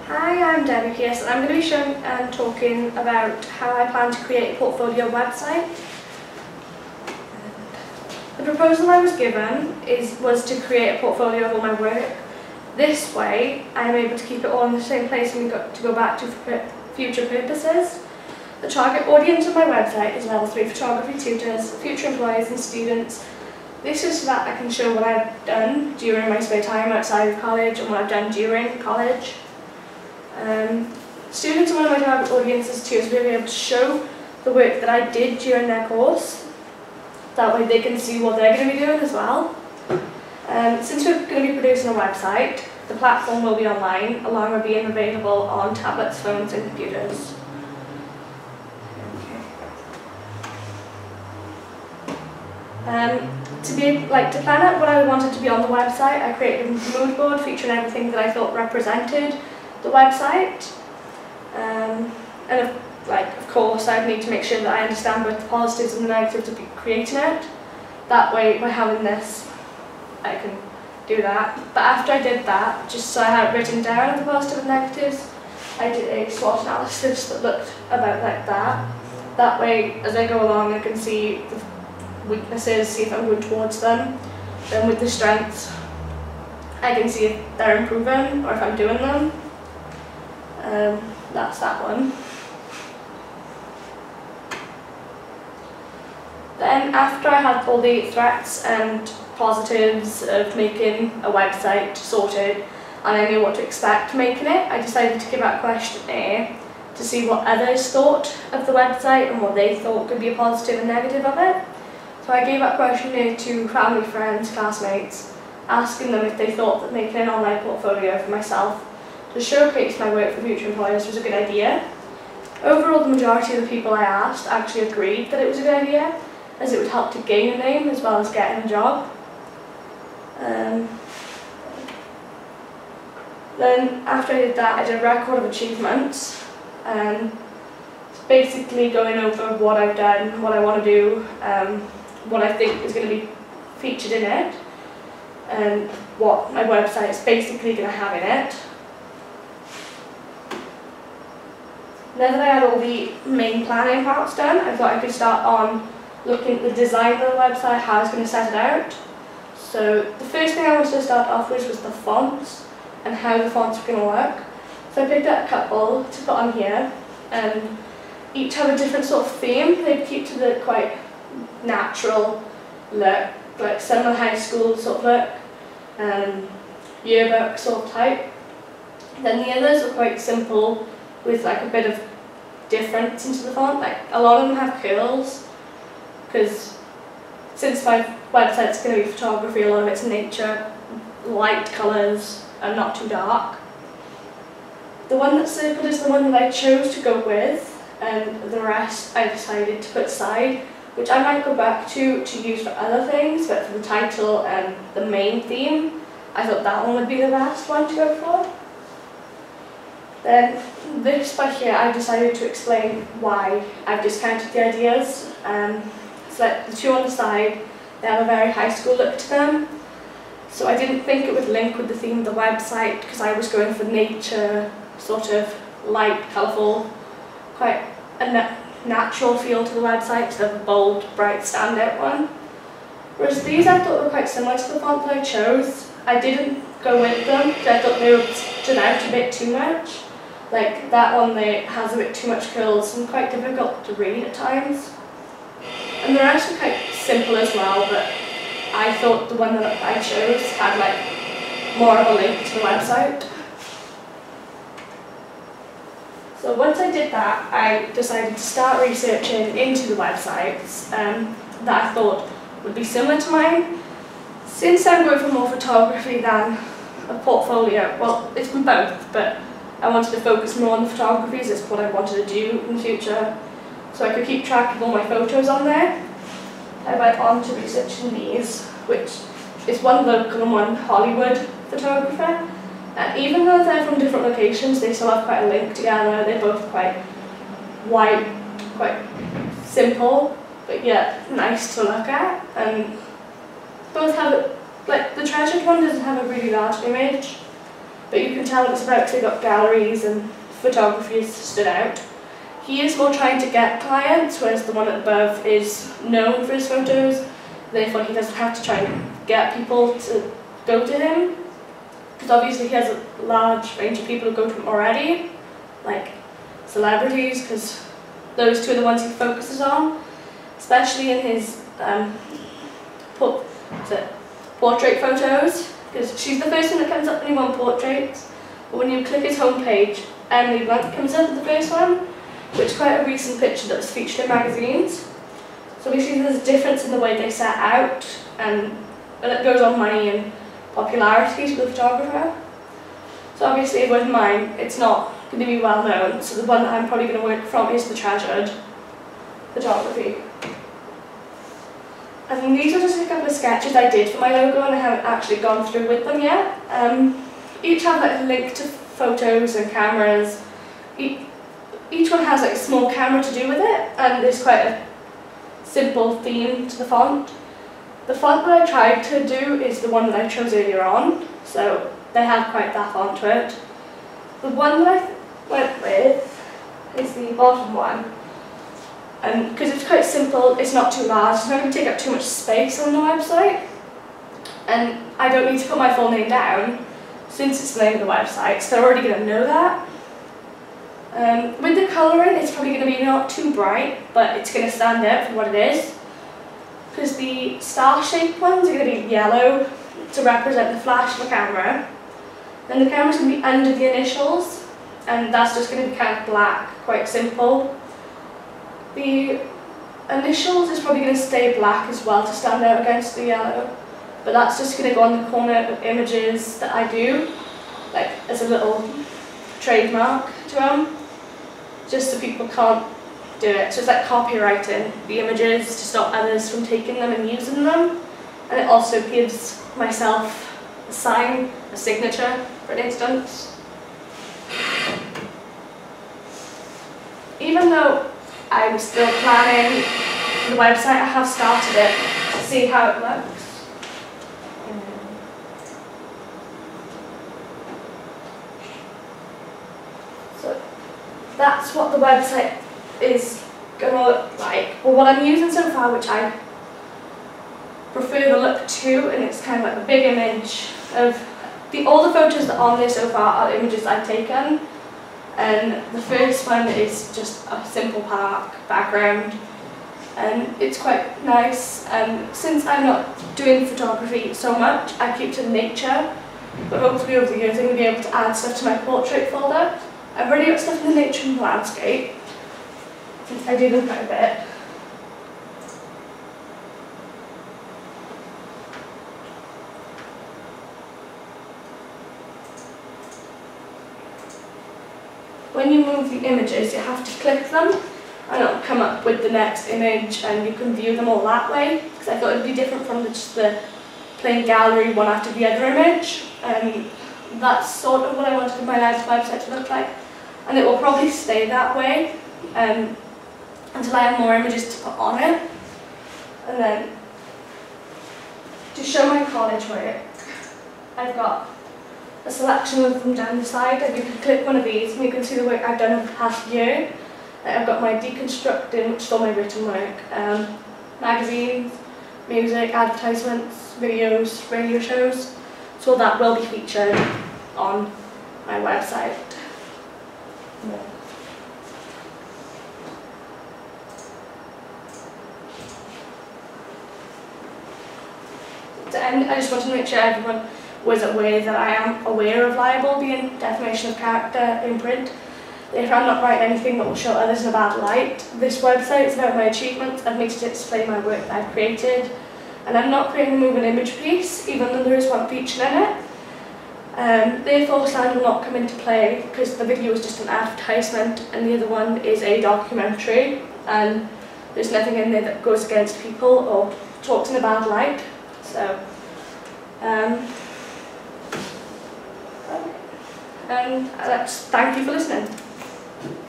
Hi, I'm Debbie Pierce and I'm going to be showing and talking about how I plan to create a portfolio website. The proposal I was given was to create a portfolio of all my work. This way I'm able to keep it all in the same place and to go back to future purposes. The target audience of my website is level 3 photography tutors, future employees and students. This is so that I can show what I've done during my spare time outside of college and what I've done during college. Students are one of my target audiences too, so we'll be able to show the work that I did during their course. That way they can see what they're going to be doing as well. Since we're going to be producing a website, the platform will be online, along with being available on tablets, phones and computers. To plan out what I wanted to be on the website, I created a mood board featuring everything that I thought represented the website. Of course, I'd need to make sure that I understand both the positives and the negatives of creating it. That way, by having this, I can do that. But after I did that, just so I had it written down, the positives and negatives, I did a SWOT analysis that looked about like that. That way, as I go along, I can see the weaknesses, see if I'm going towards them. Then with the strengths, I can see if they're improving or if I'm doing them. That's that one. Then after I had all the threats and positives of making a website sorted and I knew what to expect making it, I decided to give out a questionnaire to see what others thought of the website and what they thought could be a positive and negative of it. So I gave out a questionnaire to family, friends, classmates, asking them if they thought that making an online portfolio for myself to showcase my work for future employers was a good idea. Overall, the majority of the people I asked actually agreed that it was a good idea, as it would help to gain a name as well as getting a job. Then after I did that, I did a record of achievements. It's basically going over what I've done, what I want to do, what I think is going to be featured in it, and what my website is basically going to have in it. Now that I had all the main planning parts done, I thought I could start on looking at the design of the website, how I was going to set it out. So the first thing I wanted to start off with was the fonts and how the fonts were going to work. So I picked out a couple to put on here, and each have a different sort of theme. They keep to the quite natural look, like summer high school sort of look, yearbook sort of type. Then the others are quite simple with like a bit of difference into the font. Like a lot of them have curls, because since my website's going to be photography, a lot of it's nature, light colours and not too dark. The one that's circled is the one that I chose to go with, and the rest I decided to put aside, which I might go back to use for other things, but for the title and the main theme, I thought that one would be the best one to go for. Then this by here, I decided to explain why I've discounted the ideas. So like the two on the side, they have a very high school look to them. So I didn't think it would link with the theme of the website, because I was going for nature, sort of light, colourful, quite a natural feel to the website instead of a bold, bright, standout one. Whereas these I thought were quite similar to the font that I chose. I didn't go with them because I thought they would stood out a bit too much. Like that one there has a bit too much curls and quite difficult to read at times. And the rest are quite simple as well, but I thought the one that I chose had like more of a link to the website. So once I did that, I decided to start researching into the websites that I thought would be similar to mine. Since I'm going for more photography than a portfolio, well, it's been both, but I wanted to focus more on the photographies. It's what I wanted to do in the future, so I could keep track of all my photos on there. I went on to researching these, which is one local and one Hollywood photographer. And even though they're from different locations, they still have quite a link together. They're both quite white, quite simple, but yet nice to look at. And both have, like the treasured one doesn't have a really large image, but you can tell it's about because they got galleries and photography stood out. He is more trying to get clients, whereas the one above is known for his photos. Therefore, he doesn't have to try and get people to go to him, because obviously he has a large range of people who go to him already, like celebrities, because those two are the ones he focuses on, especially in his portrait photos, because she's the first one that comes up when you want portraits, but when you click his homepage, Emily Blunt comes up with the first one, which is quite a recent picture that was featured in magazines. So obviously there's a difference in the way they set out, and it goes on money and popularity to the photographer. So obviously with mine, it's not going to be well known, so the one that I'm probably going to work from is the Treasured photography. And these are just a couple of sketches I did for my logo, and I haven't actually gone through with them yet. Each have like a link to photos and cameras. Each one has like a small camera to do with it, and there's quite a simple theme to the font. The font that I tried to do is the one that I chose earlier on, so they have quite that font to it. The one that I went with is the bottom one, and because it's quite simple, it's not too large, it's not going to take up too much space on the website, and I don't need to put my full name down since it's the name of the website, so they're already going to know that. With the colouring, it's probably going to be not too bright, but it's going to stand out for what it is, because the star-shaped ones are going to be yellow to represent the flash of the camera, and the camera's going to be under the initials, and that's just going to be kind of black, quite simple. The initials is probably going to stay black as well to stand out against the yellow, but that's just going to go on the corner of images that I do, like as a little trademark to them, just so people can't do it. So it's like copyrighting the images to stop others from taking them and using them, and it also gives myself a sign, a signature, for instance. Even though I'm still planning the website, I have started it to see how it looks. So that's what the website is going to look like. Well, what I'm using so far, which I prefer the look to, and it's kind of like a big image of all the photos that are on there so far are images I've taken. And the first one is just a simple park background, and it's quite nice. Since I'm not doing photography so much, I keep to nature, but hopefully over the years I'm going to be able to add stuff to my portrait folder. I've already got stuff in the nature and landscape, since I do them quite a bit. When you move the images, you have to click them, and it'll come up with the next image, and you can view them all that way, because I thought it would be different from just the plain gallery one after the other image. That's sort of what I wanted my website to look like, and it will probably stay that way until I have more images to put on it. And then, to show my college work, I've got a selection of them down the side, and you can click one of these and you can see the work I've done over the past year. I've got my deconstructing, which is all my written work, magazines, music, advertisements, videos, radio shows, so that will be featured on my website. To end, I just want to make sure everyone was aware that I am aware of libel being defamation of character in print. If I'm not writing anything that will show others in a bad light, this website is about my achievements. I've made it to display my work that I've created, and I'm not creating a moving image piece, even though there is one featured in it. Therefore, sound will not come into play because the video is just an advertisement, and the other one is a documentary, and there's nothing in there that goes against people or talks in a bad light. So. And thank you for listening.